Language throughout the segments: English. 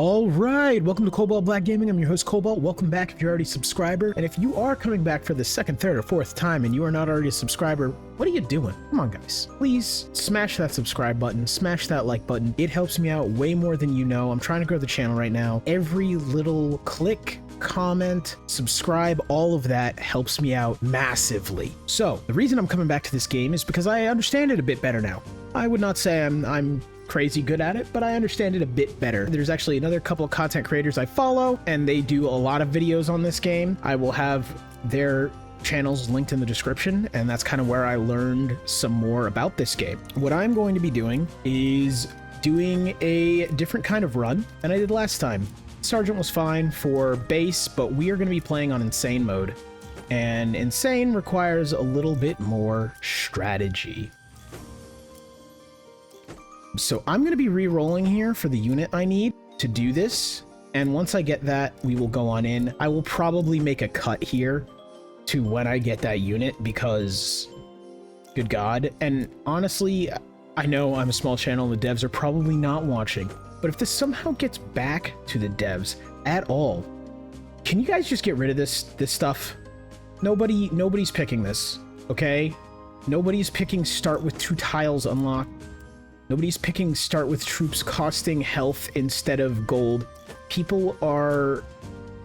All right, welcome to Cobalt Black Gaming. I'm your host Cobalt. Welcome back if you're already a subscriber. And if you are coming back for the second, third, or fourth time and you are not already a subscriber, what are you doing? Come on, guys. Please smash that subscribe button, smash that like button. It helps me out way more than you know. I'm trying to grow the channel right now. Every little click, comment, subscribe, all of that helps me out massively. So the reason I'm coming back to this game is because I understand it a bit better now. I would not say I'm crazy good at it, but I understand it a bit better. There's actually another couple of content creators I follow, and they do a lot of videos on this game. I will have their channels linked in the description, and that's kind of where I learned some more about this game. What I'm going to be doing is doing a different kind of run than I did last time. Sergeant was fine for base, but we are going to be playing on insane mode, and insane requires a little bit more strategy. So I'm going to be re-rolling here for the unit I need to do this, and once I get that, we will go on in. I will probably make a cut here to when I get that unit because, good God, and honestly, I know I'm a small channel and the devs are probably not watching, but if this somehow gets back to the devs at all, can you guys just get rid of this stuff? Nobody's picking this, okay? Nobody's picking start with 2 tiles unlocked. Nobody's picking start with troops costing health instead of gold. People are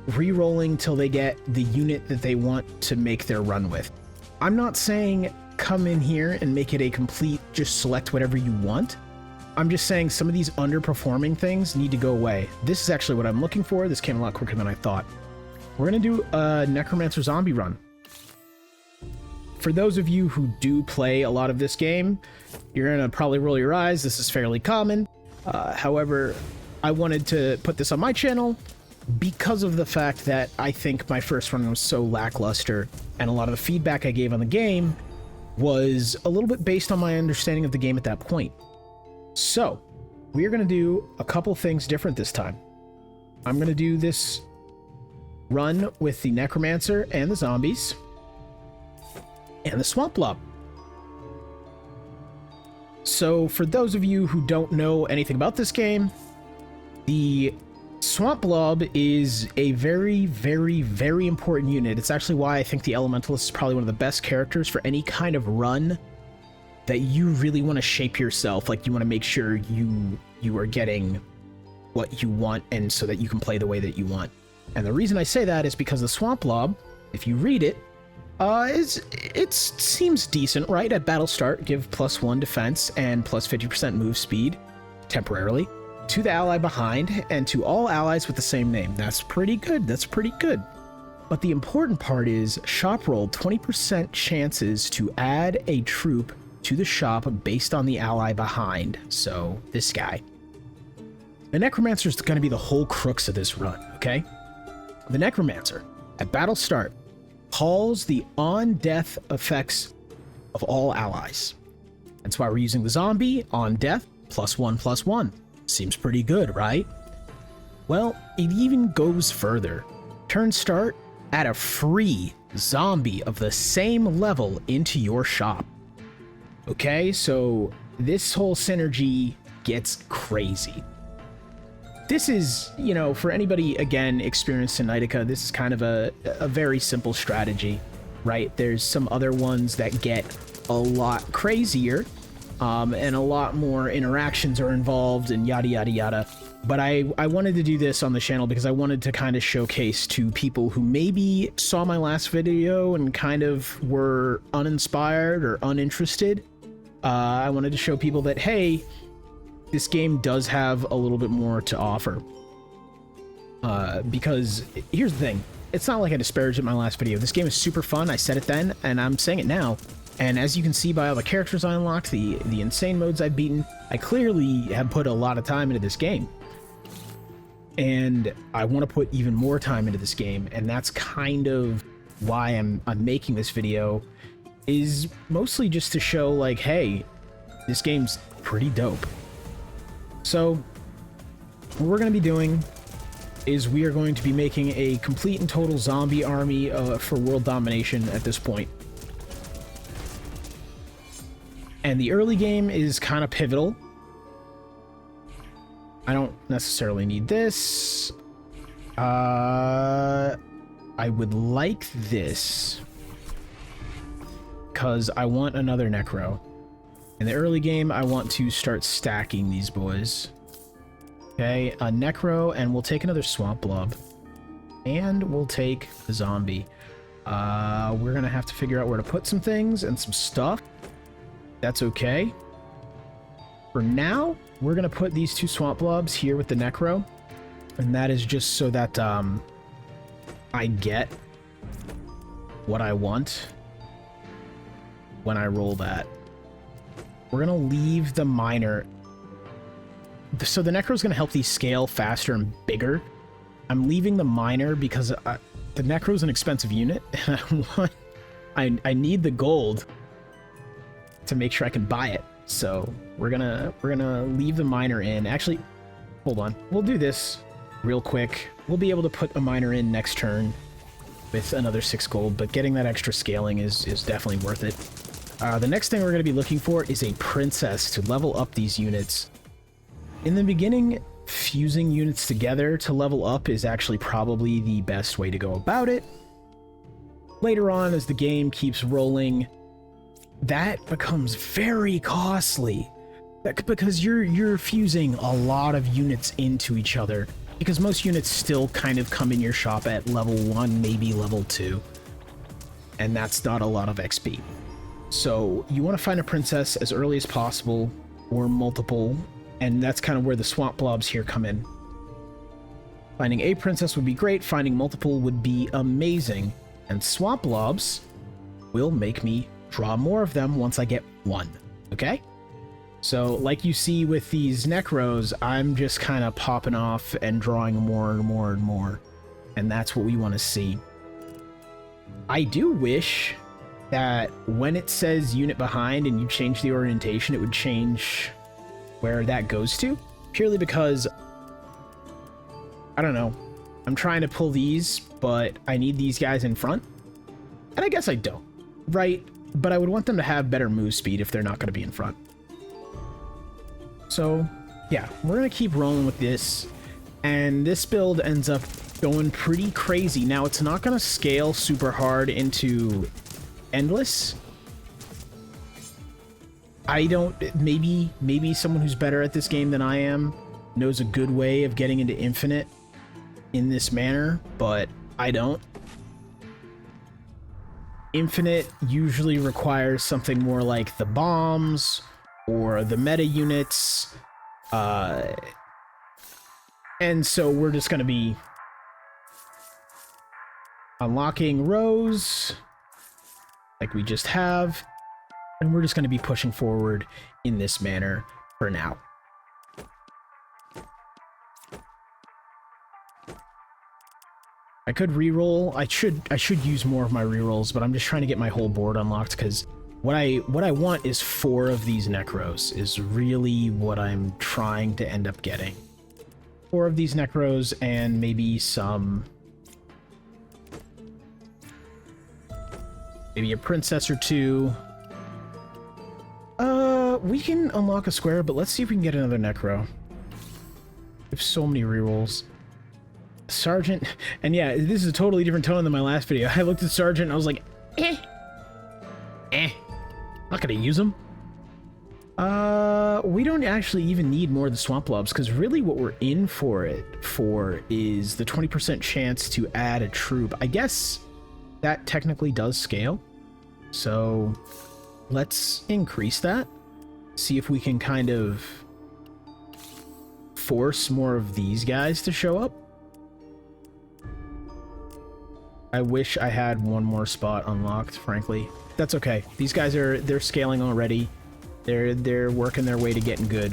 re-rolling till they get the unit that they want to make their run with. I'm not saying come in here and make it a complete just select whatever you want. I'm just saying some of these underperforming things need to go away. This is actually what I'm looking for. This came a lot quicker than I thought. We're going to do a Necromancer zombie run. For those of you who do play a lot of this game, you're going to probably roll your eyes. This is fairly common. However, I wanted to put this on my channel because of the fact that I think my first run was so lackluster, and a lot of the feedback I gave on the game was a little bit based on my understanding of the game at that point. So, we are going to do a couple things different this time. I'm going to do this run with the Necromancer and the zombies and the Swamp Blob. So for those of you who don't know anything about this game, the Swamp Blob is a very, very, very important unit. It's actually why I think the Elementalist is probably one of the best characters for any kind of run that you really want to shape yourself. Like, you want to make sure you are getting what you want, and so that you can play the way that you want. And the reason I say that is because the Swamp Blob, if you read it, it seems decent, right? At battle start, give +1 defense and plus 50% move speed, temporarily, to the ally behind, and to all allies with the same name. That's pretty good. That's pretty good. But the important part is, shop roll 20% chances to add a troop to the shop based on the ally behind. So, this guy. The Necromancer is going to be the whole crux of this run, okay? The Necromancer, at battle start, calls the on-death effects of all allies. That's why we're using the zombie on death, +1/+1. Seems pretty good, right? Well, it even goes further. Turn start, add a free zombie of the same level into your shop. Okay, so this whole synergy gets crazy. This is, you know, for anybody, again, experienced in Knightica, this is kind of a very simple strategy, right? There's some other ones that get a lot crazier, and a lot more interactions are involved, and yada, yada, yada. But I wanted to do this on the channel because I wanted to kind of showcase to people who maybe saw my last video and kind of were uninspired or uninterested. I wanted to show people that, hey, this game does have a little bit more to offer. Because here's the thing. It's not like I disparaged my last video. This game is super fun. I said it then, and I'm saying it now. And as you can see by all the characters I unlocked, the insane modes I've beaten, I clearly have put a lot of time into this game. And I want to put even more time into this game, and that's kind of why I'm making this video, is mostly just to show, like, hey, this game's pretty dope. So, what we're going to be doing is we are going to be making a complete and total zombie army for world domination at this point. And the early game is kind of pivotal. I don't necessarily need this. I would like this because I want another Necro. In the early game, I want to start stacking these boys. Okay, a Necro, and we'll take another Swamp Blob. And we'll take the Zombie. We're gonna have to figure out where to put some things and some stuff. That's okay. For now, we're gonna put these 2 Swamp Blobs here with the Necro. And that is just so that, I get what I want when I roll that. We're gonna leave the Miner. So the Necro's gonna help these scale faster and bigger. I'm leaving the Miner because the Necro's an expensive unit, and I need the gold to make sure I can buy it. So we're gonna leave the Miner in. Actually, hold on. We'll do this real quick. We'll be able to put a Miner in next turn with another 6 gold, but getting that extra scaling is definitely worth it. The next thing we're going to be looking for is a Princess to level up these units. In the beginning, fusing units together to level up is actually probably the best way to go about it. Later on, as the game keeps rolling, that becomes very costly. Because you're fusing a lot of units into each other. Because most units still kind of come in your shop at level 1, maybe level 2. And that's not a lot of XP. So you want to find a Princess as early as possible, or multiple, and that's kind of where the Swamp Blobs here come in. Finding a Princess would be great, finding multiple would be amazing, and Swamp Blobs will make me draw more of them once I get 1, okay? So, like you see with these Necros, I'm just kind of popping off and drawing more and more and more. And that's what we want to see. I do wish that when it says unit behind and you change the orientation, it would change where that goes to. Purely because, I don't know, I'm trying to pull these, but I need these guys in front. And I guess I don't, right? But I would want them to have better move speed if they're not going to be in front. So, yeah, we're going to keep rolling with this, and this build ends up going pretty crazy. Now, it's not going to scale super hard into endless. I don't, maybe someone who's better at this game than I am knows a good way of getting into infinite in this manner, but I don't. Infinite usually requires something more like the bombs, or the meta units, and so we're just going to be unlocking rows like we just have, and we're just going to be pushing forward in this manner for now. I could reroll. I should use more of my rerolls, but I'm just trying to get my whole board unlocked because what I want is 4 of these Necros, is really what I'm trying to end up getting. 4 of these Necros and maybe some... maybe a Princess or 2. We can unlock a square, but let's see if we can get another Necro. We have so many rerolls. Sergeant... and yeah, this is a totally different tone than my last video. I looked at Sergeant and I was like, not gonna use them. We don't actually even need more of the Swamp Blobs, because really what we're in for is the 20% chance to add a troop. I guess that technically does scale. So let's increase that. See if we can kind of force more of these guys to show up. I wish I had one more spot unlocked, frankly. That's okay. These guys they're scaling already. They're working their way to getting good.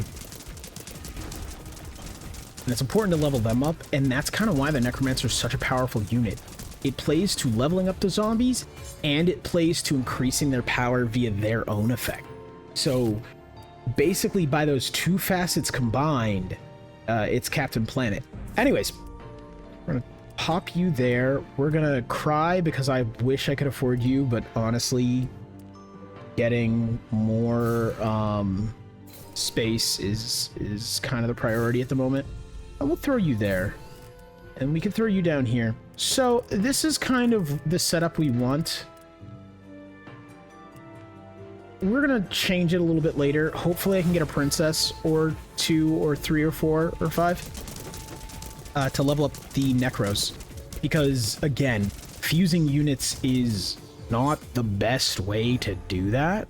And it's important to level them up, and that's kind of why the Necromancer is such a powerful unit. It plays to leveling up the zombies, and it plays to increasing their power via their own effect. So basically by those 2 facets combined, it's Captain Planet. Anyways, we're gonna pop you there. We're gonna cry because I wish I could afford you, but honestly, getting more space is kind of the priority at the moment. And we'll throw you there. And we can throw you down here. So this is kind of the setup we want. We're gonna change it a little bit later. Hopefully I can get a princess or 2 or 3 or 4 or 5 to level up the necros. Because again, fusing units is not the best way to do that.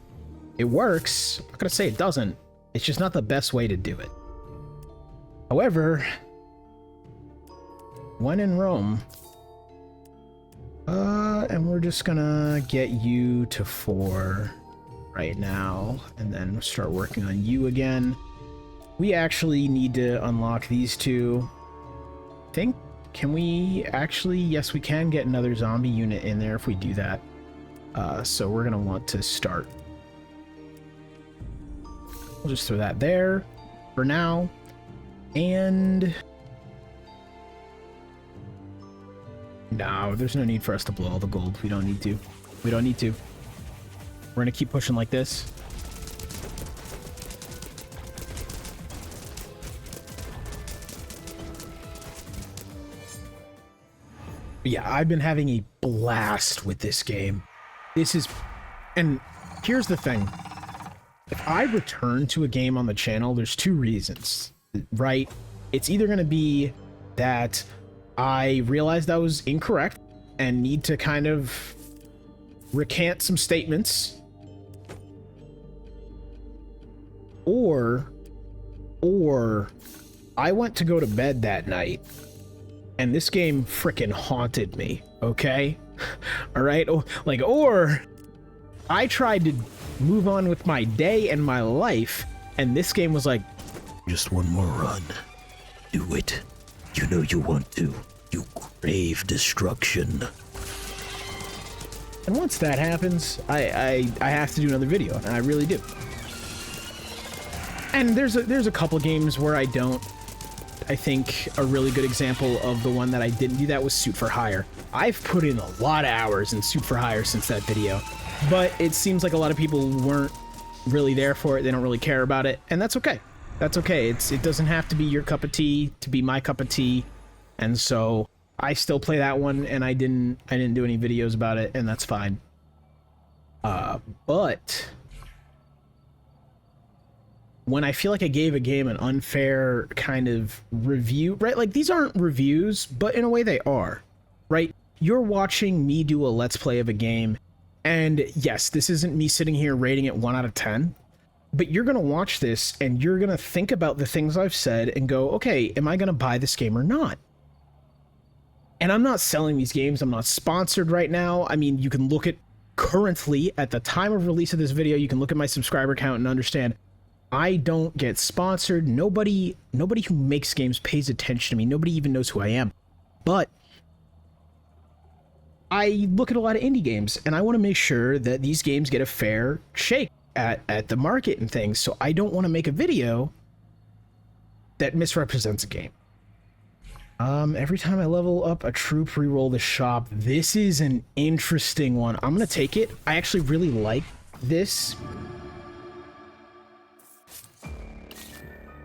It works. I'm not gonna say it doesn't. It's just not the best way to do it. However, when in Rome, and we're just gonna get you to 4 right now, and then start working on you again. We actually need to unlock these 2. I think, can we actually, yes, we can get another zombie unit in there if we do that. So we're gonna want to start. We'll just throw that there for now. And no, there's no need for us to blow all the gold. We don't need to. We don't need to. We're gonna keep pushing like this. But yeah, I've been having a blast with this game. This is, and here's the thing. If I return to a game on the channel, there's 2 reasons, right? It's either gonna be that I realized I was incorrect and need to kind of recant some statements, or I went to go to bed that night and this game frickin' haunted me, okay? All right, like, or I tried to move on with my day and my life, and this game was like, just one more run. Do it. You know you want to. You crave destruction. and once that happens, I have to do another video, and I really do. And there's a couple games where I don't. I think a really good example of the one that I didn't do that was Suit for Hire. I've put in a lot of hours in Suit for Hire since that video, but it seems like a lot of people weren't really there for it. They don't really care about it, and that's okay. That's okay. It doesn't have to be your cup of tea to be my cup of tea, and so I still play that one, and I didn't do any videos about it, and that's fine. But when I feel like I gave a game an unfair kind of review, right? Like, these aren't reviews, but in a way they are, right? You're watching me do a let's play of a game, and yes, this isn't me sitting here rating it 1 out of 10, but you're gonna watch this and you're gonna think about the things I've said and go, okay, am I gonna buy this game or not? And I'm not selling these games. I'm not sponsored right now. I mean, you can look at currently at the time of release of this video, you can look at my subscriber count and understand I don't get sponsored. Nobody who makes games pays attention to me. Nobody even knows who I am. But I look at a lot of indie games, and I want to make sure that these games get a fair shake at the market and things. So I don't want to make a video that misrepresents a game. Every time I level up a troop, reroll the shop. This is an interesting one. I'm gonna take it. I actually really like this.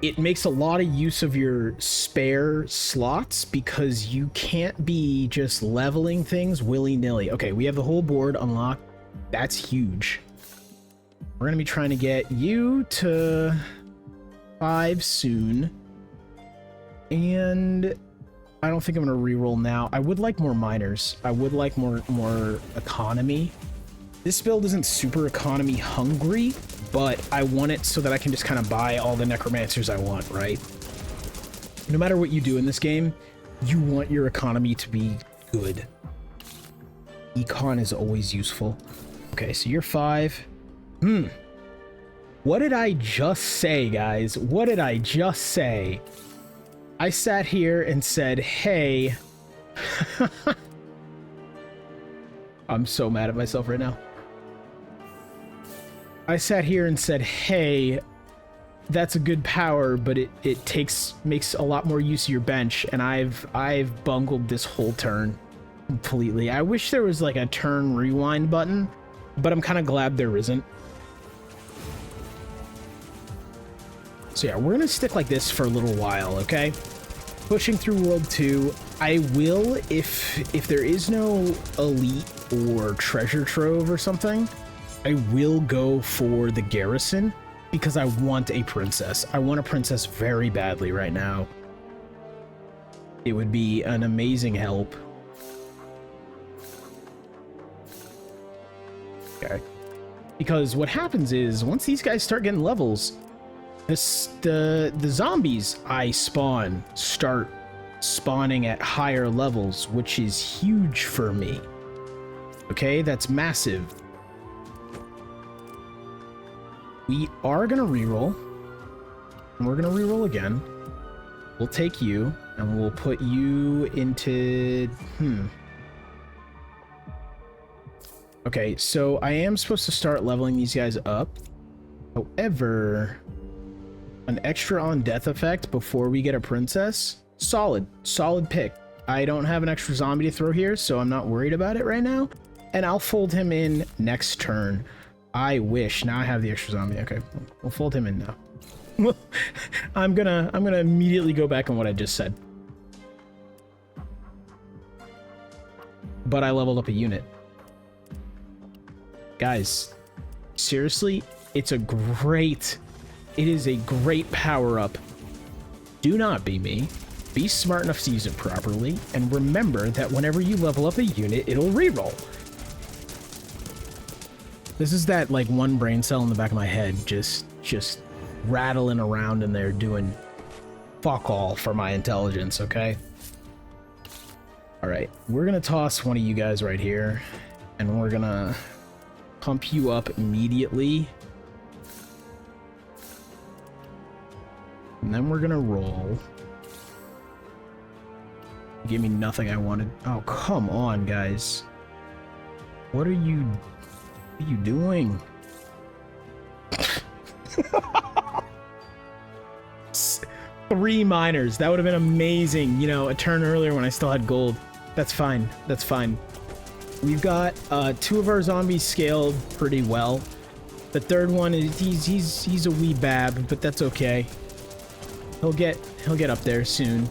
It makes a lot of use of your spare slots because you can't be just leveling things willy-nilly. Okay, we have the whole board unlocked. That's huge. We're gonna be trying to get you to 5 soon. And I don't think I'm gonna reroll now. I would like more miners. I would like more economy. This build isn't super economy hungry, but I want it so that I can just kind of buy all the necromancers I want, right? No matter what you do in this game, you want your economy to be good. Econ is always useful. Okay, so you're 5. What did I just say, guys? What did I just say? I sat here and said, hey... I'm so mad at myself right now. I sat here and said, hey, that's a good power, but it makes a lot more use of your bench, and I've bungled this whole turn completely. I wish there was like a turn rewind button, but I'm kind of glad there isn't. So yeah, we're gonna stick like this for a little while, okay? Pushing through World 2. I will, if there is no elite or treasure trove or something, I will go for the garrison because I want a princess. I want a princess very badly right now. It would be an amazing help. Okay. Because what happens is, once these guys start getting levels, the zombies I spawn start spawning at higher levels, which is huge for me. Okay, that's massive. We are gonna reroll, and we're gonna reroll again. We'll take you, and we'll put you into... Okay, so I am supposed to start leveling these guys up. However, an extra on death effect before we get a princess. Solid pick. I don't have an extra zombie to throw here, so I'm not worried about it right now. And I'll fold him in next turn. I wish. Now I have the extra zombie. Okay, we'll fold him in now. I'm gonna immediately go back on what I just said. But I leveled up a unit. Guys, seriously, it is a great power-up. Do not be me. Be smart enough to use it properly, and remember that whenever you level up a unit, it'll reroll. This is that, like, one brain cell in the back of my head just rattling around in there doing fuck all for my intelligence, okay? Alright, we're gonna toss one of you guys right here, and we're gonna pump you up immediately. And then we're gonna roll. Give me nothing I wanted. Oh, come on, guys. What are you doing? 3 miners. That would have been amazing. You know, a turn earlier when I still had gold. That's fine. That's fine. We've got 2 of our zombies scaled pretty well. The third one is he's a wee bab, but that's okay. He'll get up there soon.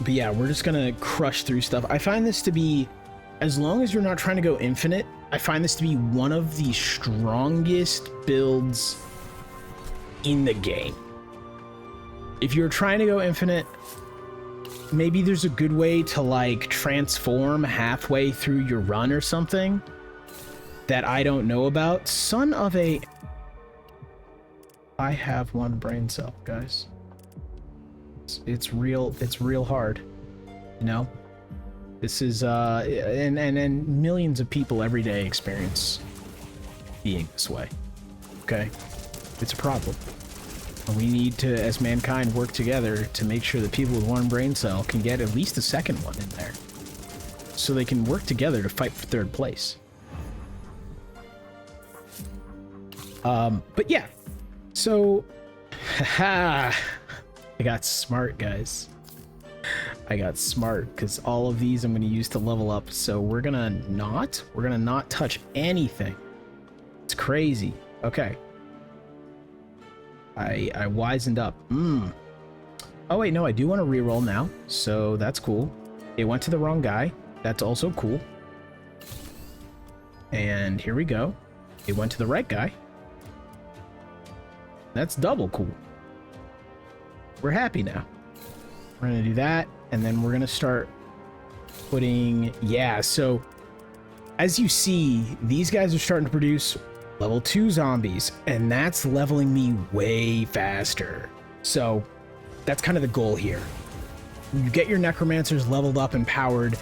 But yeah, we're just gonna crush through stuff. I find this to be, as long as you're not trying to go infinite, I find this to be one of the strongest builds in the game. If you're trying to go infinite, maybe there's a good way to like transform halfway through your run or something that I don't know about. Son of a... I have 1 brain cell, guys. It's real hard, you know? This is, and millions of people every day experience being this way, okay? It's a problem. And we need to, as mankind, work together to make sure that people with 1 brain cell can get at least a second one in there, so they can work together to fight for 3rd place. But yeah, so, haha, I got smart, guys. I got smart, because all of these I'm going to use to level up, so we're gonna not touch anything. It's crazy. Okay. I wisened up. Oh wait, no, I do want to reroll now, so that's cool. It went to the wrong guy. That's also cool. And here we go. It went to the right guy. That's double cool. We're happy now. We're gonna do that, and then we're gonna start putting... Yeah, so as you see, these guys are starting to produce level 2 zombies, and that's leveling me way faster. So that's kind of the goal here. You get your necromancers leveled up and powered,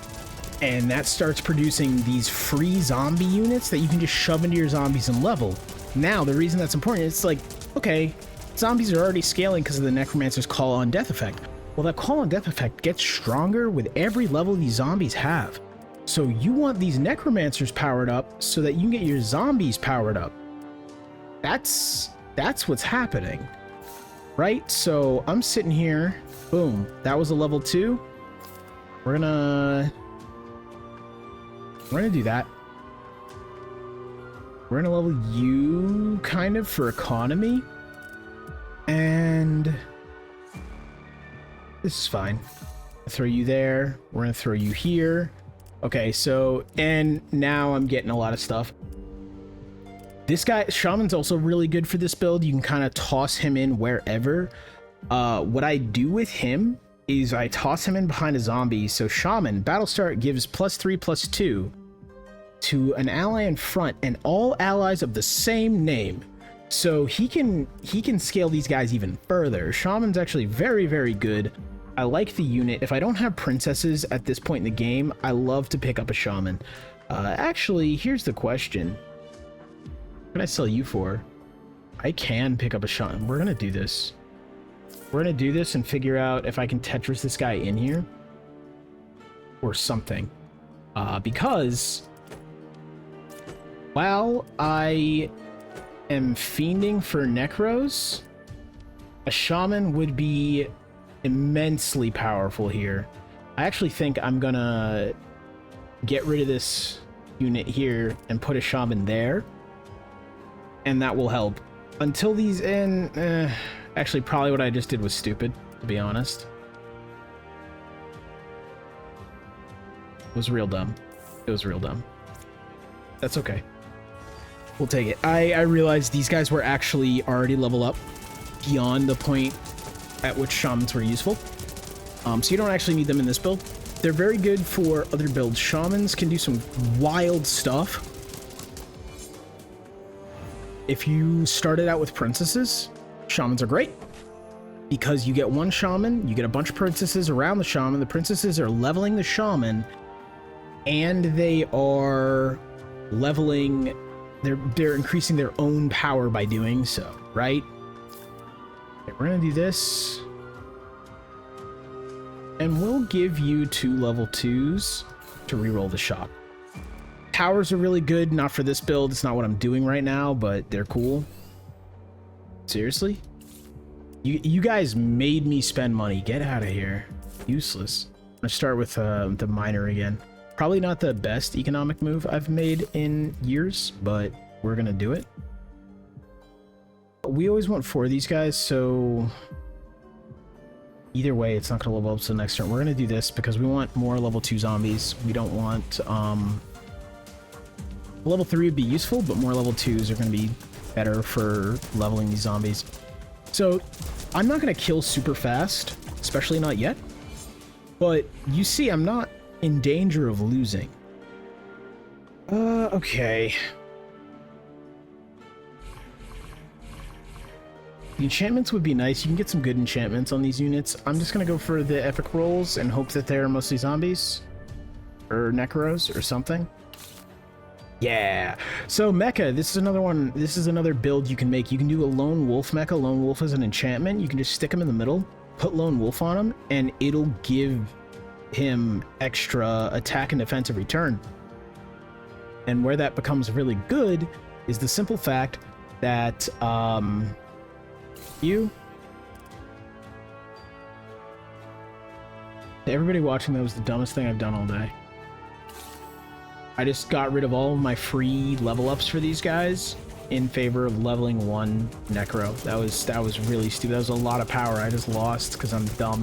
and that starts producing these free zombie units that you can just shove into your zombies and level. Now, the reason that's important, it's like, okay, zombies are already scaling because of the necromancer's call on death effect. Well, that call on death effect gets stronger with every level these zombies have. So you want these necromancers powered up so that you can get your zombies powered up. That's what's happening, right? So I'm sitting here, boom, that was a level 2. We're gonna do that. We're gonna level you kind of for economy. And this is fine. I'll throw you there. We're gonna throw you here. Okay, so, and now I'm getting a lot of stuff. This guy, Shaman's also really good for this build. You can kind of toss him in wherever. What I do with him is I toss him in behind a zombie. So Shaman, battle start gives +3/+2 to an ally in front and all allies of the same name. So he can scale these guys even further. Shaman's actually very, very good. I like the unit. If I don't have princesses at this point in the game, I love to pick up a Shaman. Actually, here's the question. What can I sell you for? I can pick up a Shaman. We're gonna do this. We're gonna do this and figure out if I can Tetris this guy in here or something. Because while I am fiending for Necros, a Shaman would be immensely powerful here. I actually think I'm gonna get rid of this unit here and put a Shaman there, and that will help. Until these end, actually probably what I just did was stupid, to be honest. It was real dumb. It was real dumb. That's okay. We'll take it. I realized these guys were actually already level up beyond the point at which Shamans were useful. So you don't actually need them in this build. They're very good for other builds. Shamans can do some wild stuff. If you started out with princesses, Shamans are great. Because you get one Shaman, you get a bunch of princesses around the Shaman. The princesses are leveling the Shaman, and they are leveling... They're increasing their own power by doing so, right? Okay, we're gonna do this. And we'll give you 2 level 2s to reroll the shop. Towers are really good, not for this build. It's not what I'm doing right now, but they're cool. Seriously? You guys made me spend money. Get out of here. Useless. I'm gonna start with the miner again. Probably not the best economic move I've made in years, but we're gonna do it. We always want 4 of these guys, so either way, it's not gonna level up to the next turn. We're gonna do this because we want more level 2 zombies. We don't want... level 3 would be useful, but more level 2s are gonna be better for leveling these zombies. So, I'm not gonna kill super fast, especially not yet. But you see, I'm not in danger of losing. Okay. The enchantments would be nice. You can get some good enchantments on these units. I'm just gonna go for the epic rolls and hope that they're mostly zombies. Or necros or something. Yeah. So mecha, this is another one. This is another build you can make. You can do a lone wolf mecha. Lone wolf is an enchantment. You can just stick them in the middle, put lone wolf on him, and it'll give him extra attack and defense every turn. And where that becomes really good is the simple fact that everybody watching, that was the dumbest thing I've done all day. I just got rid of all of my free level ups for these guys in favor of leveling 1 necro. That was really stupid. That was a lot of power I just lost because I'm dumb.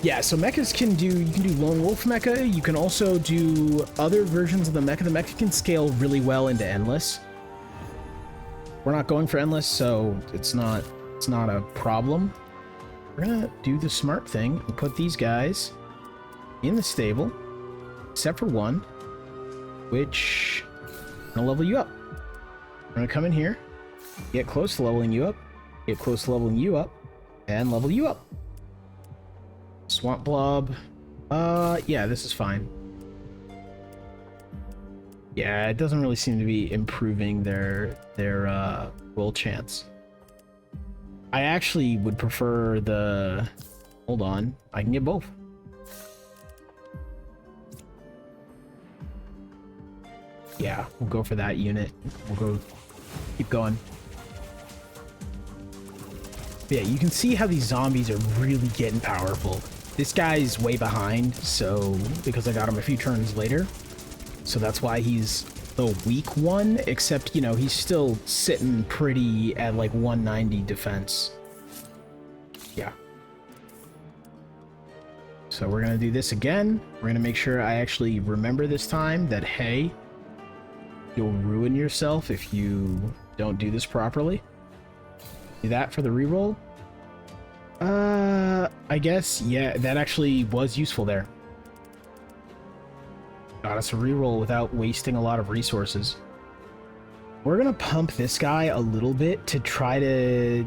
Yeah, so mechas you can do lone wolf mecha. You can also do other versions of the mecha. The mecha can scale really well into endless. We're not going for endless, so it's not a problem. We're gonna do the smart thing and put these guys in the stable, except for one, which I'm gonna level you up. I'm gonna come in here, get close to leveling you up, get close to leveling you up, and level you up. Swamp blob. Yeah, this is fine. Yeah, it doesn't really seem to be improving their roll chance. I actually would prefer the... Hold on, I can get both. Yeah, we'll go for that unit. We'll go... Keep going. But yeah, you can see how these zombies are really getting powerful. This guy's way behind, so... Because I got him a few turns later. So that's why he's the weak one, except, you know, he's still sitting pretty at like 190 defense. Yeah. So we're going to do this again. We're going to make sure I actually remember this time that, hey, you'll ruin yourself if you don't do this properly. Do that for the reroll. I guess, yeah, that actually was useful there. Got us a reroll without wasting a lot of resources. We're gonna pump this guy a little bit to try to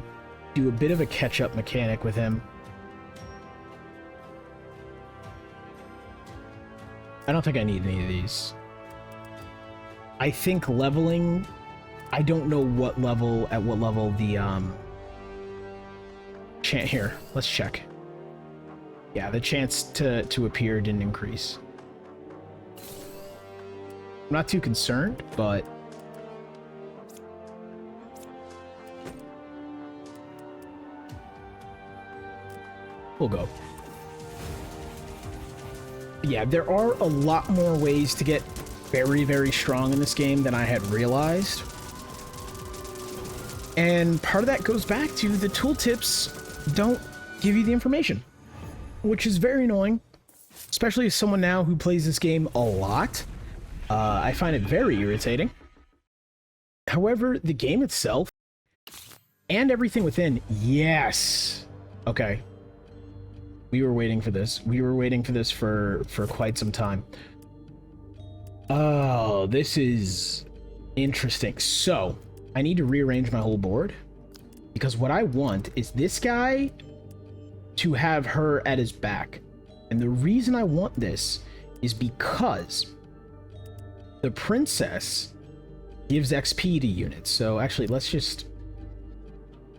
do a bit of a catch-up mechanic with him. I don't think I need any of these. I think leveling... I don't know what level, at what level the, here, let's check. Yeah, the chance to appear didn't increase. I'm not too concerned, but... we'll go. Yeah, there are a lot more ways to get very, very strong in this game than I had realized. And part of that goes back to the tooltips don't give you the information, which is very annoying, especially as someone now who plays this game a lot. I find it very irritating. However, the game itself and everything within, yes. Okay. We were waiting for this. We were waiting for this for quite some time. Oh, this is interesting. So, I need to rearrange my whole board, because what I want is this guy to have her at his back. And the reason I want this is because the princess gives XP to units. So actually, let's just...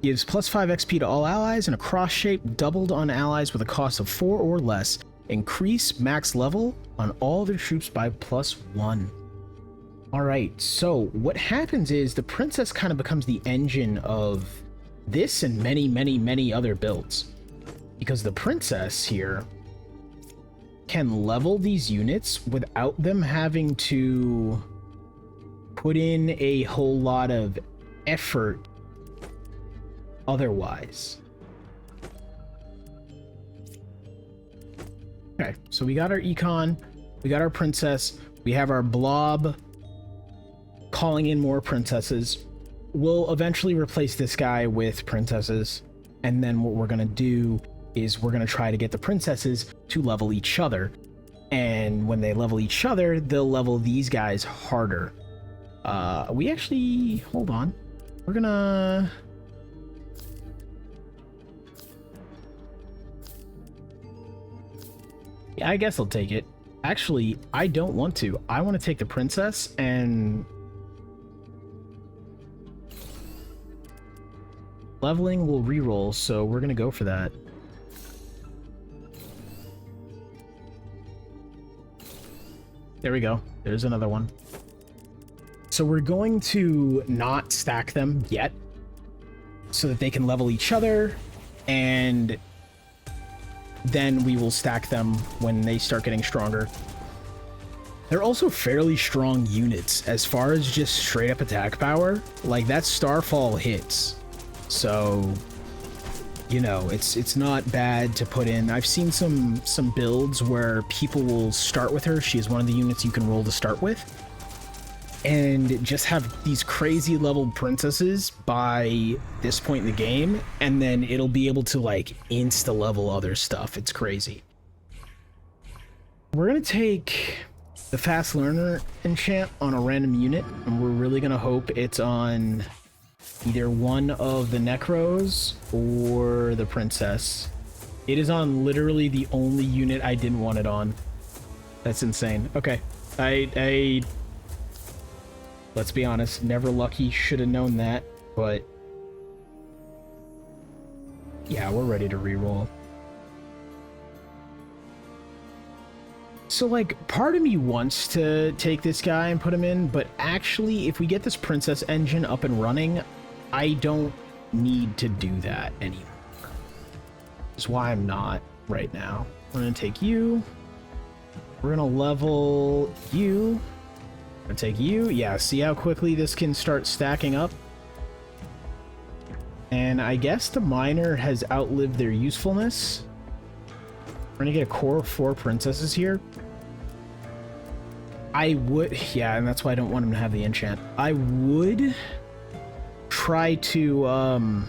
gives +5 XP to all allies and a cross shape doubled on allies with a cost of 4 or less. Increase max level on all their troops by +1. Alright, so what happens is the princess kind of becomes the engine of this and many, many, many other builds. Because the princess here can level these units without them having to put in a whole lot of effort otherwise. Okay, so we got our econ, we got our princess, we have our blob calling in more princesses. We'll eventually replace this guy with princesses, and then what we're gonna do is we're gonna try to get the princesses to level each other, and when they level each other, they'll level these guys harder. We actually, hold on, we're gonna... yeah, I guess I'll take it. Actually, I don't want to. I want to take the princess and... leveling will reroll, so we're gonna go for that. There we go. There's another one. So we're going to not stack them yet, so that they can level each other, and then we will stack them when they start getting stronger. They're also fairly strong units as far as just straight up attack power. Like, that Starfall hits. So, you know, it's not bad to put in. I've seen some builds where people will start with her. She is one of the units you can roll to start with, and just have these crazy leveled princesses by this point in the game, and then it'll be able to like insta level other stuff. It's crazy. We're gonna take the fast learner enchant on a random unit, and we're really gonna hope it's on either one of the necros or the princess. It is on literally the only unit I didn't want it on. That's insane. Okay, I let's be honest, never lucky, should have known that, but yeah, we're ready to reroll. So, like, part of me wants to take this guy and put him in, but actually, if we get this princess engine up and running, I don't need to do that anymore. That's why I'm not right now. We're gonna take you. We're gonna level you. I'll take you. Yeah, see how quickly this can start stacking up? And I guess the miner has outlived their usefulness. We're gonna get a core of 4 princesses here. I would... Yeah, and that's why I don't want him to have the enchant. I would try to,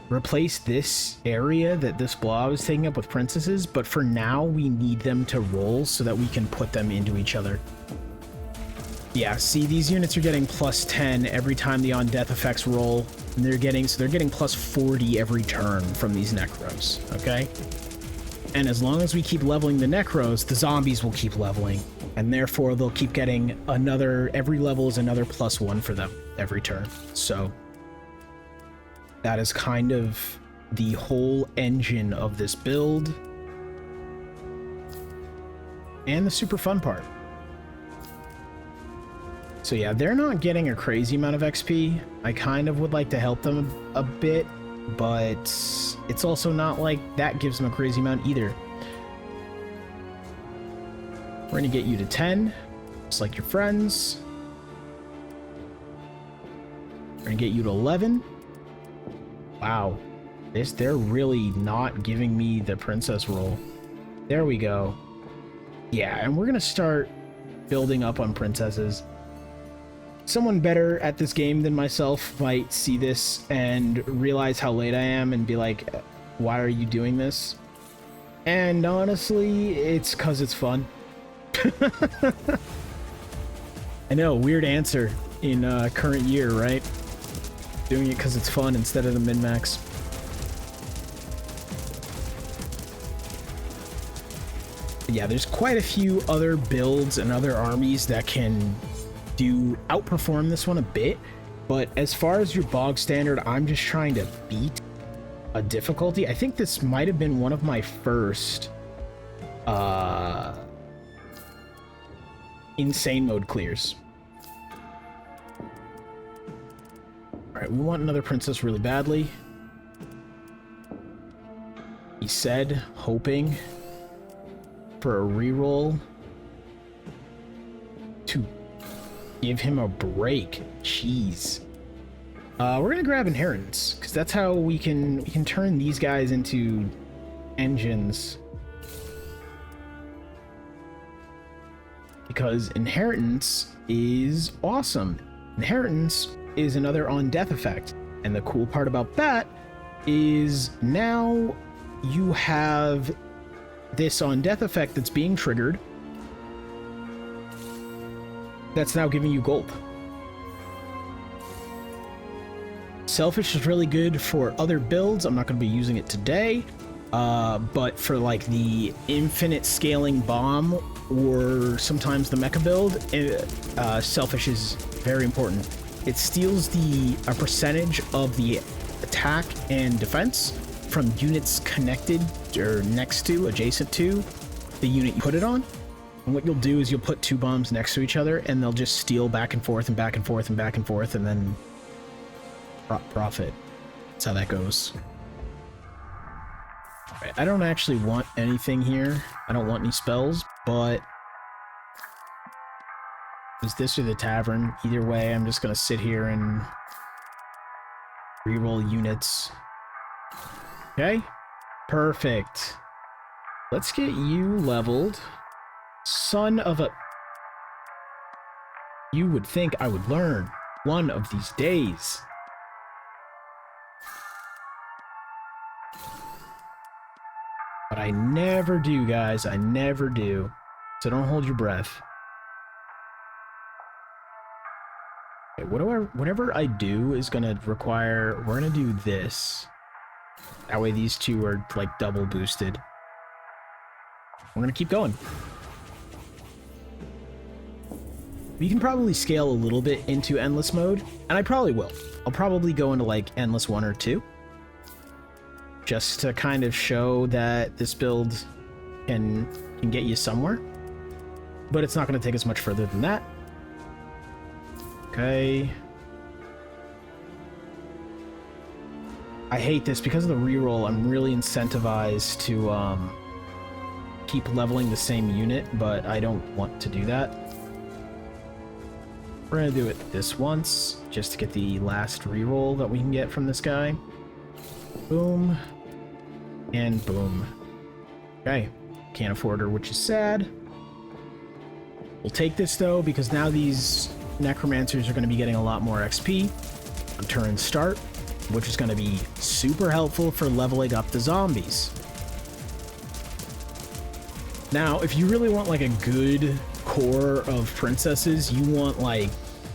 replace this area that this blob is taking up with princesses, but for now we need them to roll so that we can put them into each other. Yeah, see, these units are getting plus 10 every time the on-death effects roll, and they're getting plus 40 every turn from these necros, okay? And as long as we keep leveling the necros, the zombies will keep leveling, and therefore they'll keep getting another, every level is another plus 1 for them every turn. So that is kind of the whole engine of this build. And the super fun part. So yeah, they're not getting a crazy amount of XP. I kind of would like to help them a bit, but it's also not like that gives them a crazy amount either. We're gonna get you to 10, just like your friends. We're gonna get you to 11. Wow, they're really not giving me the princess roll. There we go. Yeah, and we're gonna start building up on princesses. Someone better at this game than myself might see this and realize how late I am and be like, why are you doing this? And honestly, it's because it's fun. I know, weird answer in current year, right? Doing it because it's fun instead of the min-max. Yeah, there's quite a few other builds and other armies that can outperform this one a bit, but as far as your bog standard, I'm just trying to beat a difficulty. I think this might have been one of my first insane mode clears. Alright, we want another princess really badly. He said, hoping for a reroll to give him a break. Jeez. We're gonna grab inheritance, because that's how we can turn these guys into engines. Because inheritance is awesome. Inheritance is another on-death effect. And the cool part about that is now you have this on-death effect that's being triggered that's now giving you gold. Selfish is really good for other builds. I'm not going to be using it today, but for like the infinite scaling bomb or sometimes the mecha build, Selfish is very important. It steals a percentage of the attack and defense from units connected or next to, adjacent to the unit you put it on. And what you'll do is you'll put 2 bombs next to each other and they'll just steal back and forth and back and forth and back and forth and then profit. That's how that goes. Right, I don't actually want anything here. I don't want any spells, but is this or the tavern? Either way, I'm just gonna sit here and reroll units. Okay, perfect. Let's get you leveled. Son of a... You would think I would learn one of these days. But I never do, guys. I never do. So don't hold your breath. Okay, whatever I do is gonna require... We're gonna do this. That way these two are, like, double boosted. We're gonna keep going. We can probably scale a little bit into endless mode, and I probably will. I'll probably go into like endless 1 or 2, just to kind of show that this build can get you somewhere. But it's not going to take us much further than that. Okay. I hate this because of the reroll. I'm really incentivized to keep leveling the same unit, but I don't want to do that. We're gonna do it this once, just to get the last reroll that we can get from this guy. Boom. And boom. Okay. Can't afford her, which is sad. We'll take this, though, because now these necromancers are going to be getting a lot more XP on turn start, which is going to be super helpful for leveling up the zombies. Now, if you really want, like, a good core of princesses, you want, like,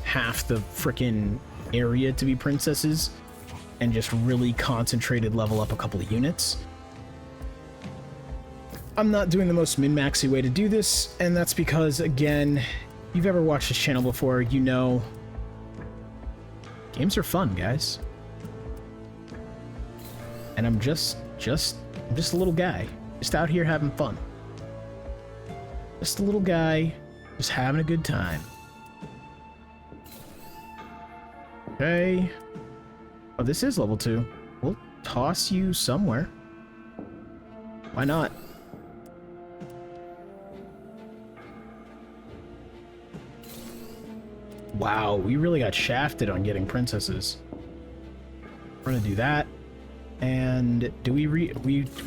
half the frickin' area to be princesses, and just really concentrated level up a couple of units. I'm not doing the most min-maxy way to do this, and that's because, again, if you've ever watched this channel before, you know games are fun, guys. And I'm just a little guy, just out here having fun. Just a little guy, just having a good time. Okay. Oh, this is level 2. We'll toss you somewhere. Why not? Wow, we really got shafted on getting princesses. We're gonna do that. And do we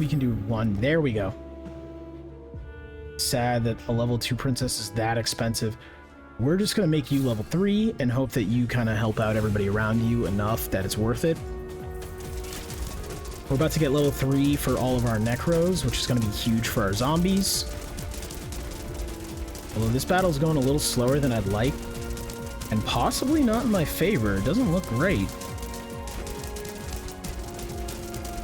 can do one. There we go. Sad that a level 2 princess is that expensive. We're just gonna make you level 3 and hope that you kind of help out everybody around you enough that it's worth it. We're about to get level 3 for all of our necros, which is gonna be huge for our zombies. Although this battle's going a little slower than I'd like, and possibly not in my favor. It doesn't look great.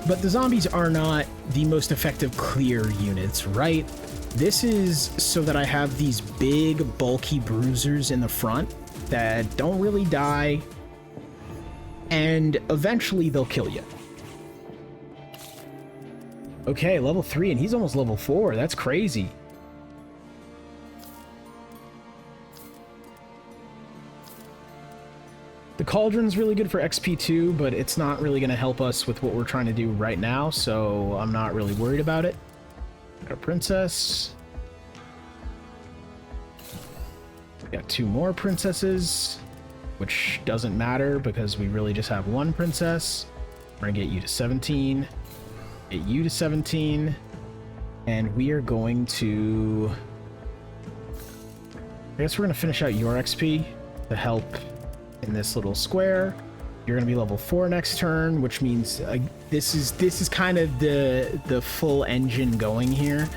But the zombies are not the most effective clear units, right? This is so that I have these big, bulky bruisers in the front that don't really die, and eventually they'll kill you. Okay, level 3, and he's almost level 4. That's crazy. The Cauldron's really good for XP too, but it's not really going to help us with what we're trying to do right now, so I'm not really worried about it. Got a princess. Got 2 more princesses, which doesn't matter because we really just have 1 princess. We're going to get you to 17. Get you to 17. And we are going to... I guess we're going to finish out your XP to help in this little square. You're gonna be level 4 next turn, which means this is kind of the full engine going here,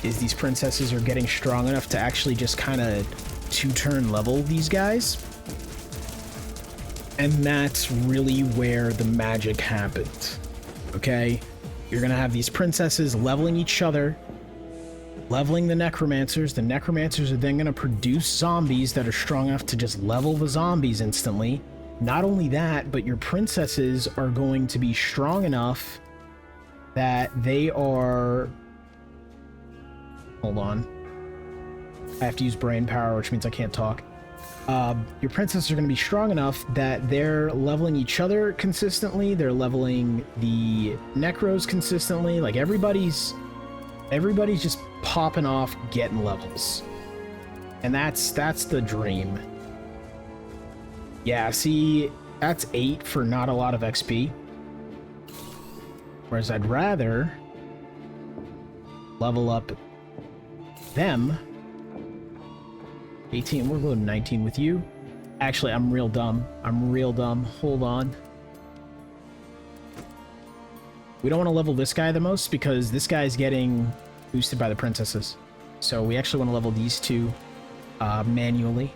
is these princesses are getting strong enough to actually just kind of 2-turn level these guys, and that's really where the magic happened. Okay, you're gonna have these princesses leveling each other, leveling the necromancers. The necromancers are then going to produce zombies that are strong enough to just level the zombies instantly. Not only that, but your princesses are going to be strong enough that they are... Hold on. I have to use brain power, which means I can't talk. Your princesses are going to be strong enough that they're leveling each other consistently. They're leveling the necros consistently. Like, everybody's just popping off, getting levels. And that's the dream. Yeah, see, that's 8 for not a lot of XP. Whereas I'd rather level up them. 18, we're going to 19 with you. Actually, I'm real dumb. Hold on. We don't want to level this guy the most because this guy's getting boosted by the princesses. So we actually want to level these 2 manually.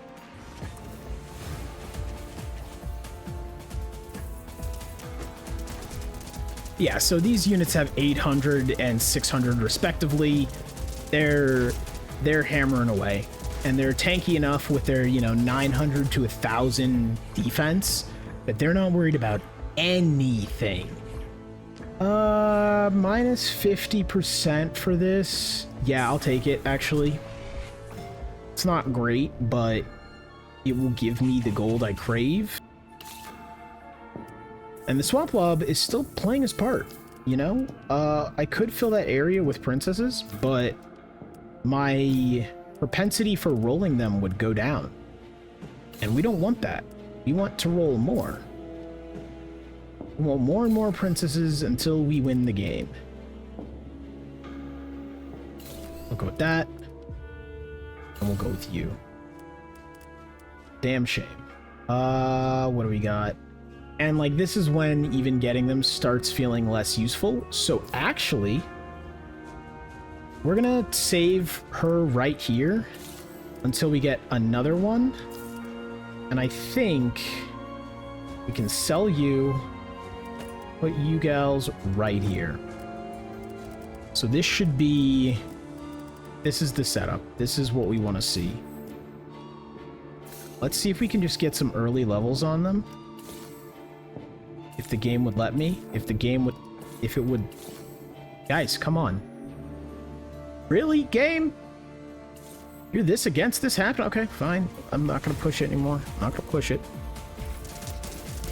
Yeah, so these units have 800 and 600 respectively. They're hammering away, and they're tanky enough with their 900 to 1,000 defense that they're not worried about anything. Minus 50% for this. Yeah, I'll take it, actually. It's not great, but it will give me the gold I crave. And the Swamp Lob is still playing his part, I could fill that area with princesses, but my propensity for rolling them would go down. And we don't want that. We want to roll more. We want more and more princesses until we win the game. We'll go with that. And we'll go with you. Damn shame. What do we got? And like, this is when even getting them starts feeling less useful. So actually, we're gonna save her right here until we get another one. And I think we can sell you, put you gals right here. So this should be, this is the setup. This is what we want to see. Let's see if we can just get some early levels on them. If the game would let me. If it would. Guys, come on. Really, game? You're this against this happening? Okay, fine. I'm not going to push it anymore. I'm not going to push it.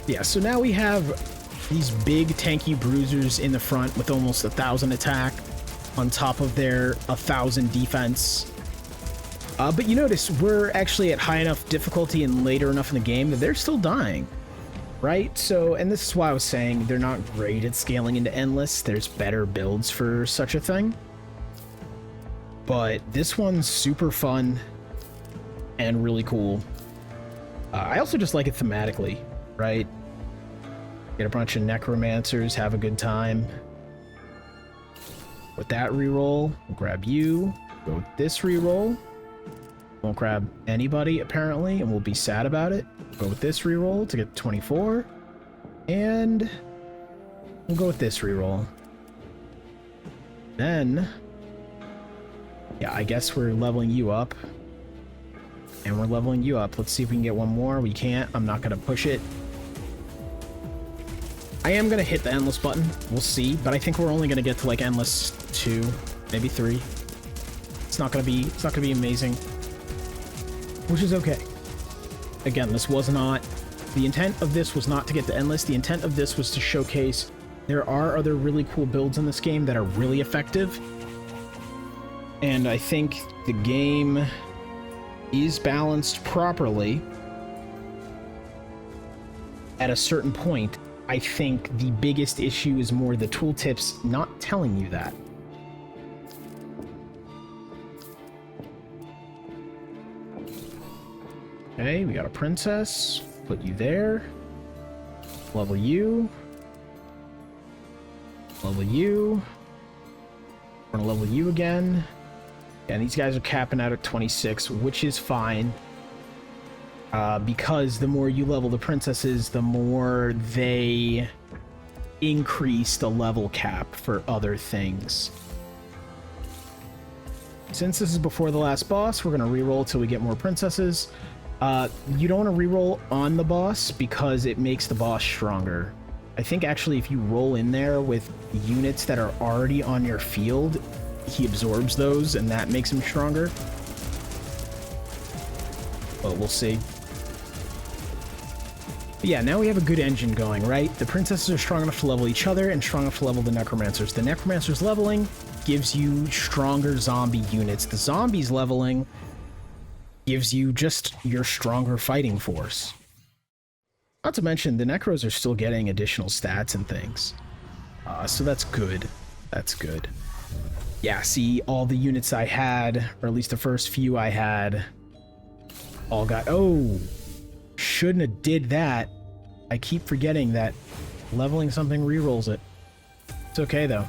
Yeah, so now we have these big tanky bruisers in the front with almost 1,000 attack on top of their 1,000 defense. But you notice we're actually at high enough difficulty and later enough in the game that they're still dying, right? So, and this is why I was saying they're not great at scaling into endless. There's better builds for such a thing. But this one's super fun and really cool. I also just like it thematically, right? Get a bunch of necromancers, have a good time. With that reroll, we'll grab you. Go with this reroll. Won't grab anybody, apparently, and we'll be sad about it. Go with this reroll to get 24. And we'll go with this reroll. Then, yeah, I guess we're leveling you up. And we're leveling you up. Let's see if we can get one more. We can't. I'm not going to push it. I am going to hit the endless button. We'll see. But I think we're only going to get to like endless 2, maybe 3. It's not going to be amazing. Which is okay. Again, this was not... The intent of this was not to get to endless. The intent of this was to showcase there are other really cool builds in this game that are really effective. And I think the game is balanced properly. At a certain point, I think the biggest issue is more the tooltips not telling you that. Okay, we got a princess. Put you there. Level you. Level you. We're gonna level you again. And these guys are capping out at 26, which is fine. Because the more you level the princesses, the more they increase the level cap for other things. Since this is before the last boss, we're going to reroll till we get more princesses. You don't want to reroll on the boss because it makes the boss stronger. I think actually if you roll in there with units that are already on your field, he absorbs those and that makes him stronger. But we'll see. But yeah, now we have a good engine going, right? The princesses are strong enough to level each other and strong enough to level the necromancers. The necromancers leveling gives you stronger zombie units. The zombies leveling gives you just your stronger fighting force. Not to mention, the necros are still getting additional stats and things. So that's good. That's good. Yeah, see, all the units I had, or at least the first few I had, all got... Oh! Shouldn't have did that. I keep forgetting that leveling something rerolls it. It's okay, though.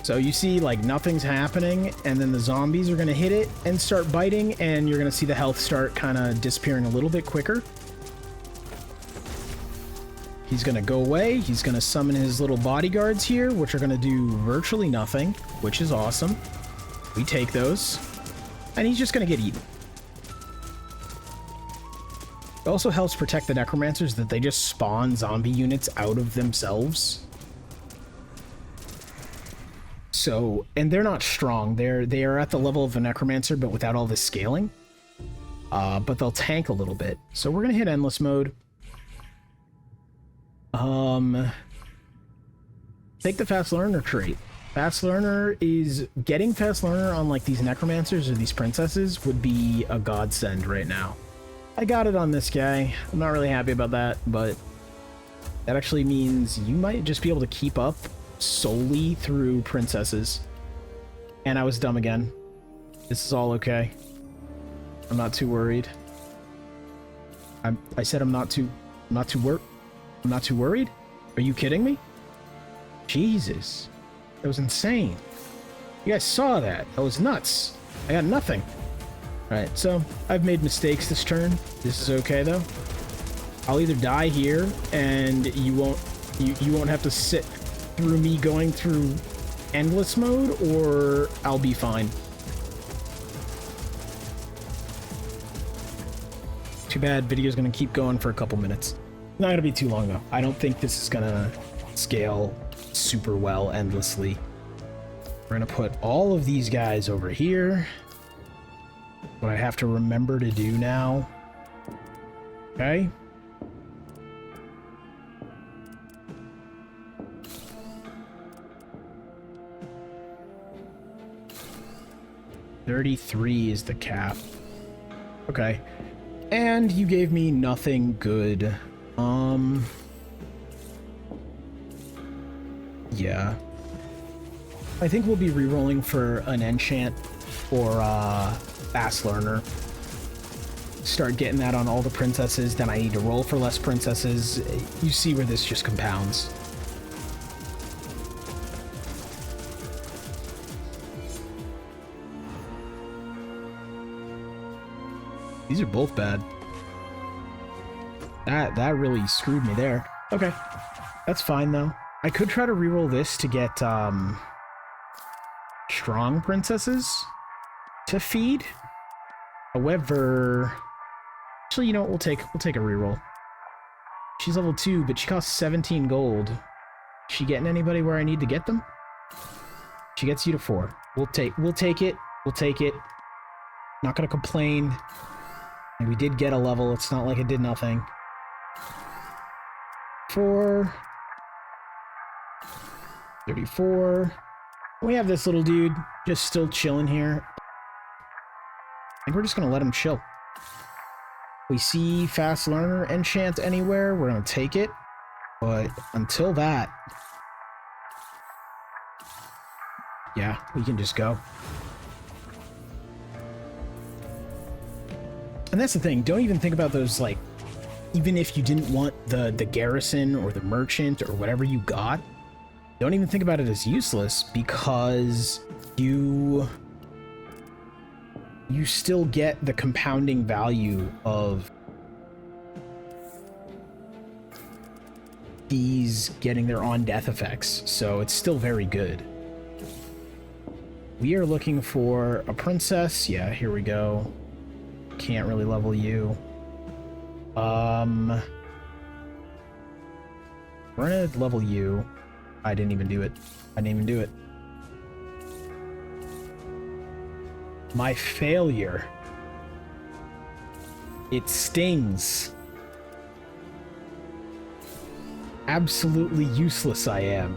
So you see, like, nothing's happening, and then the zombies are going to hit it and start biting, and you're going to see the health start kind of disappearing a little bit quicker. He's going to go away. He's going to summon his little bodyguards here, which are going to do virtually nothing, which is awesome. We take those. And he's just going to get eaten. It also helps protect the necromancers that they just spawn zombie units out of themselves. So, and they're not strong. They are at the level of a necromancer, but without all this scaling. But they'll tank a little bit. So we're going to hit endless mode. Take the fast learner trait. Fast learner is... Getting fast learner on like these necromancers or these princesses would be a godsend right now. I got it on this guy. I'm not really happy about that, but that actually means you might just be able to keep up solely through princesses. And I was dumb again. This is all okay. I'm not too worried. I said I'm not too worried? Are you kidding me? Jesus. That was insane. You guys saw that. That was nuts. I got nothing. Alright, so I've made mistakes this turn. This is okay though. I'll either die here and you won't have to sit through me going through endless mode, or I'll be fine. Too bad, video's gonna keep going for a couple minutes. Not gonna be too long though. I don't think this is gonna scale super well endlessly. We're gonna put all of these guys over here. What I have to remember to do now. Okay. $33 is the cap. Okay. And you gave me nothing good. Yeah. I think we'll be rerolling for an enchant or fast learner. Start getting that on all the princesses, then I need to roll for less princesses. You see where this just compounds. These are both bad. That really screwed me there. Okay. That's fine though. I could try to reroll this to get strong princesses to feed. However, actually, you know what? We'll take a reroll. She's level 2, but she costs 17 gold. Is she getting anybody where I need to get them? She gets you to 4. We'll take it. We'll take it. Not gonna complain. And we did get a level. It's not like it did nothing. 4. 34. We have this little dude just still chilling here. I think we're just gonna let him chill. We see fast learner enchant anywhere, we're gonna take it. But until that, yeah, we can just go. And that's the thing, don't even think about those, like, even if you didn't want the garrison or the merchant or whatever you got, don't even think about it as useless, because you still get the compounding value of these getting their on-death effects, so it's still very good. We are looking for a princess. Yeah, here we go. Can't really level you. We're gonna level you. I didn't even do it. My failure. It stings. Absolutely useless I am.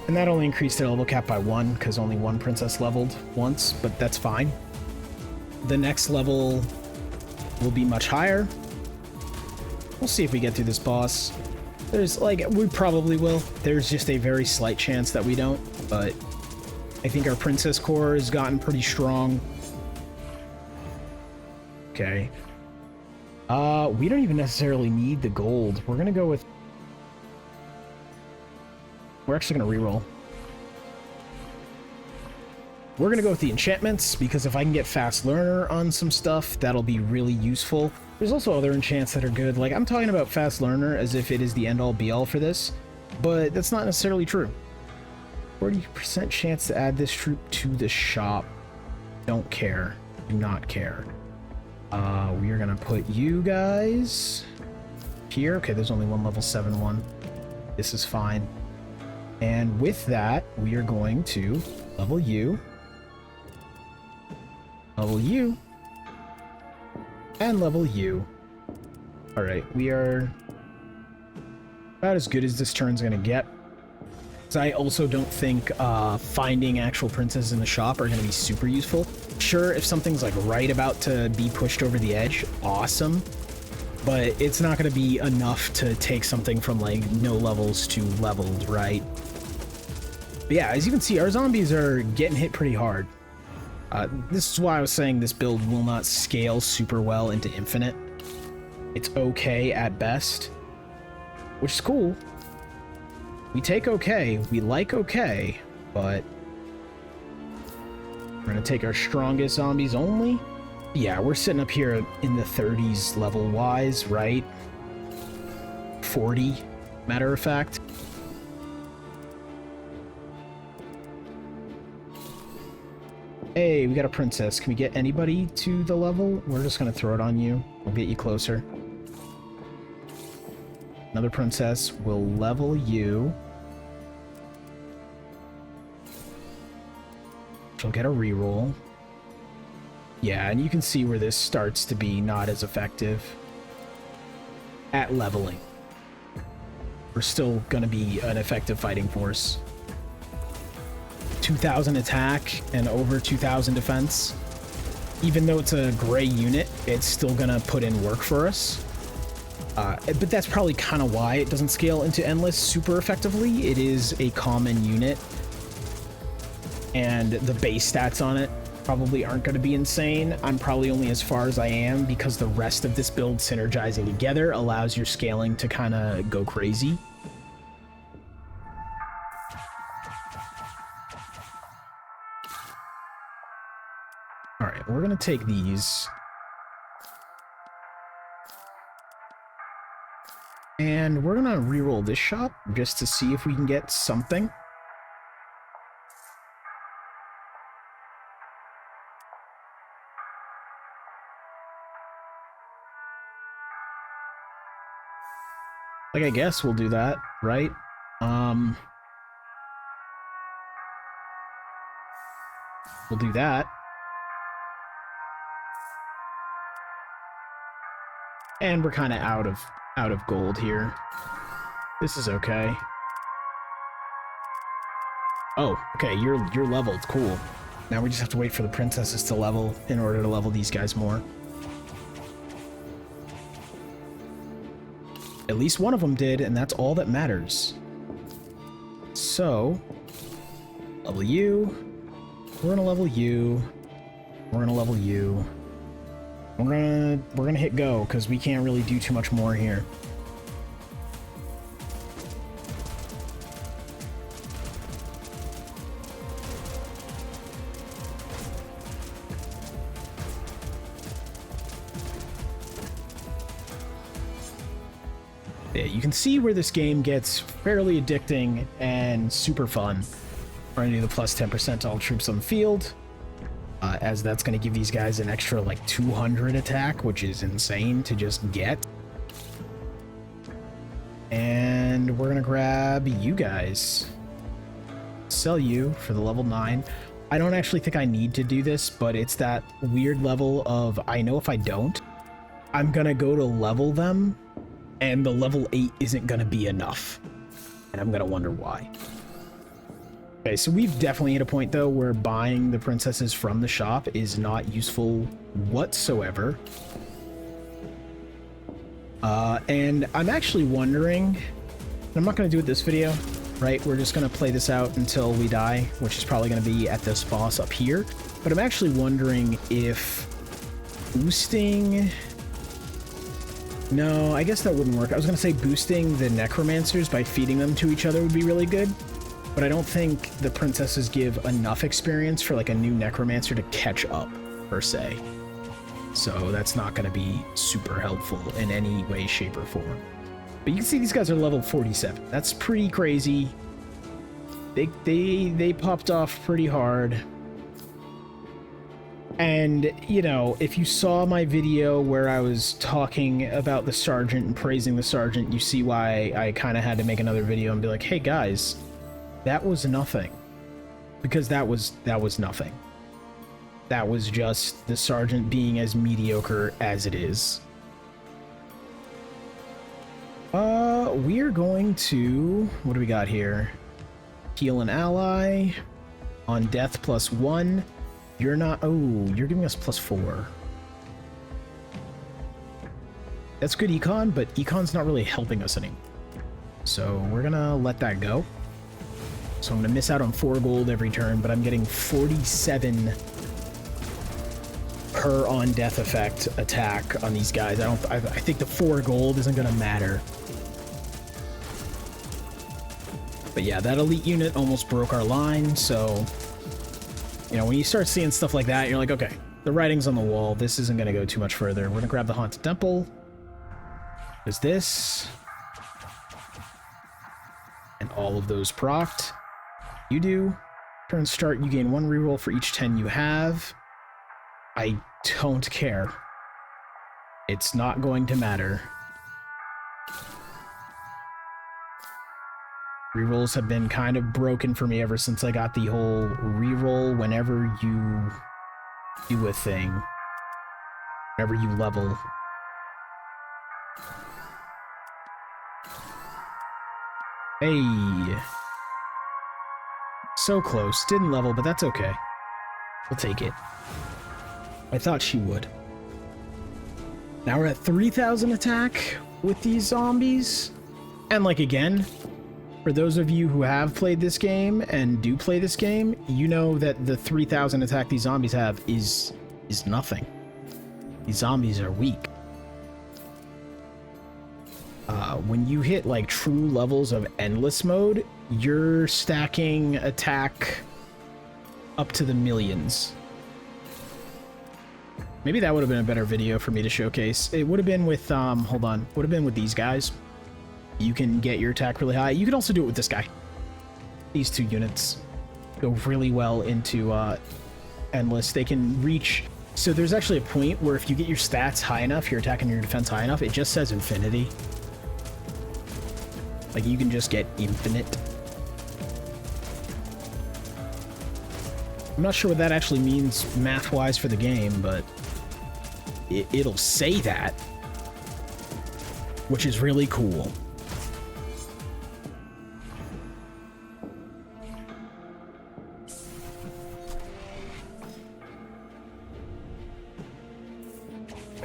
And that only increased their level cap by 1, because only one princess leveled once, but that's fine. The next level will be much higher. We'll see if we get through this boss. There's, like, we probably will. There's just a very slight chance that we don't, but I think our princess core has gotten pretty strong. Okay. We don't even necessarily need the gold. We're gonna go with... We're actually gonna reroll. We're gonna go with the enchantments, because if I can get fast learner on some stuff, that'll be really useful. There's also other enchants that are good. Like, I'm talking about fast learner as if it is the end-all be-all for this, but that's not necessarily true. 40% chance to add this troop to the shop. Don't care. Do not care. We are gonna put you guys here. Okay, there's only one level 7 one. This is fine. And with that, we are going to level you, and level you. All right, we are about as good as this turn's gonna get. I also don't think finding actual princesses in the shop are going to be super useful. Sure, if something's like right about to be pushed over the edge, awesome. But it's not going to be enough to take something from like no levels to leveled, right? But yeah, as you can see, our zombies are getting hit pretty hard. This is why I was saying this build will not scale super well into infinite. It's okay at best, which is cool. We take okay, we like okay, but we're gonna take our strongest zombies only. Yeah, we're sitting up here in the 30s level-wise, right? 40, matter of fact. Hey, we got a princess. Can we get anybody to the level? We're just gonna throw it on you. We'll get you closer. Another princess. We'll level you. She'll get a reroll. Yeah, and you can see where this starts to be not as effective at leveling. We're still gonna be an effective fighting force. 2,000 attack and over 2,000 defense. Even though it's a gray unit, it's still gonna put in work for us. But that's probably kind of why it doesn't scale into endless super effectively. It is a common unit, and the base stats on it probably aren't going to be insane. I'm probably only as far as I am because the rest of this build synergizing together allows your scaling to kind of go crazy. All right, we're going to take these. And we're going to reroll this shop just to see if we can get something. Like, I guess we'll do that, right? We'll do that. And we're kind of out of gold here. This is okay. Oh, okay, you're leveled. Cool. Now we just have to wait for the princesses to level in order to level these guys more. At least one of them did, and that's all that matters. So, level you. We're gonna level you. We're gonna level you. We're gonna hit go because we can't really do too much more here. Yeah, you can see where this game gets fairly addicting and super fun. We're gonna do the plus 10% to all troops on the field, as that's gonna give these guys an extra like 200 attack, which is insane to just get. And we're gonna grab you guys. Sell you for the level 9. I don't actually think I need to do this, but it's that weird level of, I know if I don't, I'm gonna go to level them, and the level 8 isn't gonna be enough. And I'm gonna wonder why. Okay, so we've definitely hit a point, though, where buying the princesses from the shop is not useful whatsoever. And I'm actually wondering... I'm not gonna do it this video, right? We're just gonna play this out until we die, which is probably gonna be at this boss up here. But I'm actually wondering if boosting... No, I guess that wouldn't work. I was going to say boosting the necromancers by feeding them to each other would be really good, but I don't think the princesses give enough experience for like a new necromancer to catch up, per se. So that's not going to be super helpful in any way, shape, or form. But you can see these guys are level 47. That's pretty crazy. They popped off pretty hard. And, you know, if you saw my video where I was talking about the sergeant and praising the sergeant, you see why I kind of had to make another video and be like, hey guys, that was nothing. Because that was nothing. That was just the sergeant being as mediocre as it is. We're going to... What do we got here? Heal an ally. On death +1. You're not... Oh, you're giving us +4. That's good econ, but econ's not really helping us anymore. So we're gonna let that go. So I'm gonna miss out on 4 gold every turn, but I'm getting 47 per on death effect attack on these guys. I think the 4 gold isn't gonna matter. But yeah, that elite unit almost broke our line, so... You know, when you start seeing stuff like that, you're like, okay, the writing's on the wall. This isn't gonna go too much further. We're gonna grab the Haunted Temple. There's this. And all of those procced. You do. Turn start, you gain 1 reroll for each 10 you have. I don't care. It's not going to matter. Rerolls have been kind of broken for me ever since I got the whole reroll whenever you do a thing. Whenever you level. Hey. So close. Didn't level, but that's okay. We'll take it. I thought she would. Now we're at 3,000 attack with these zombies. And like again, for those of you who have played this game and do play this game, you know that the 3,000 attack these zombies have is nothing. These zombies are weak. When you hit like true levels of endless mode, you're stacking attack up to the millions. Maybe that would have been a better video for me to showcase. It would have been with, hold on, would have been with these guys. You can get your attack really high. You can also do it with this guy. These 2 units go really well into endless. They can reach... So there's actually a point where if you get your stats high enough, your attack and your defense high enough, it just says infinity. Like, you can just get infinite. I'm not sure what that actually means math-wise for the game, but it'll say that, which is really cool.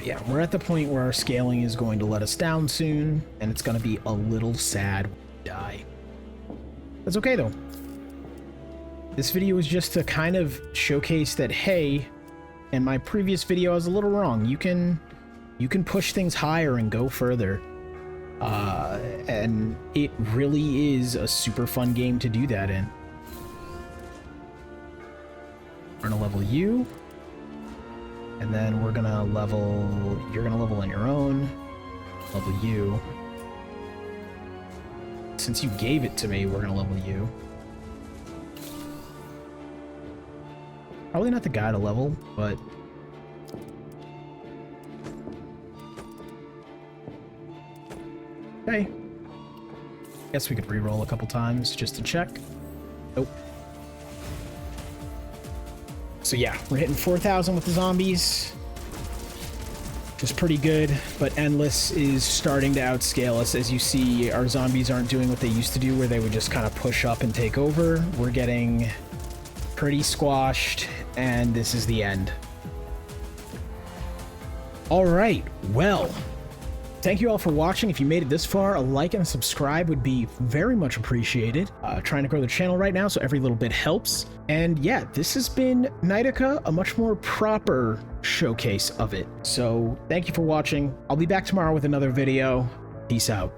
Yeah, we're at the point where our scaling is going to let us down soon, and it's going to be a little sad when we die. That's okay, though. This video was just to kind of showcase that, hey, in my previous video I was a little wrong. You can push things higher and go further. And it really is a super fun game to do that in. We're going to level you. And then we're gonna level... You're gonna level on your own. Level you. Since you gave it to me, we're gonna level you. Probably not the guy to level, but... Okay. Guess we could re-roll a couple times just to check. Nope. So yeah, we're hitting 4,000 with the zombies, which is pretty good, but Endless is starting to outscale us. As you see, our zombies aren't doing what they used to do, where they would just kind of push up and take over. We're getting pretty squashed, and this is the end. All right, well, thank you all for watching. If you made it this far, a like and a subscribe would be very much appreciated. Trying to grow the channel right now, so every little bit helps. And yeah, this has been Knightica, a much more proper showcase of it. So thank you for watching. I'll be back tomorrow with another video. Peace out.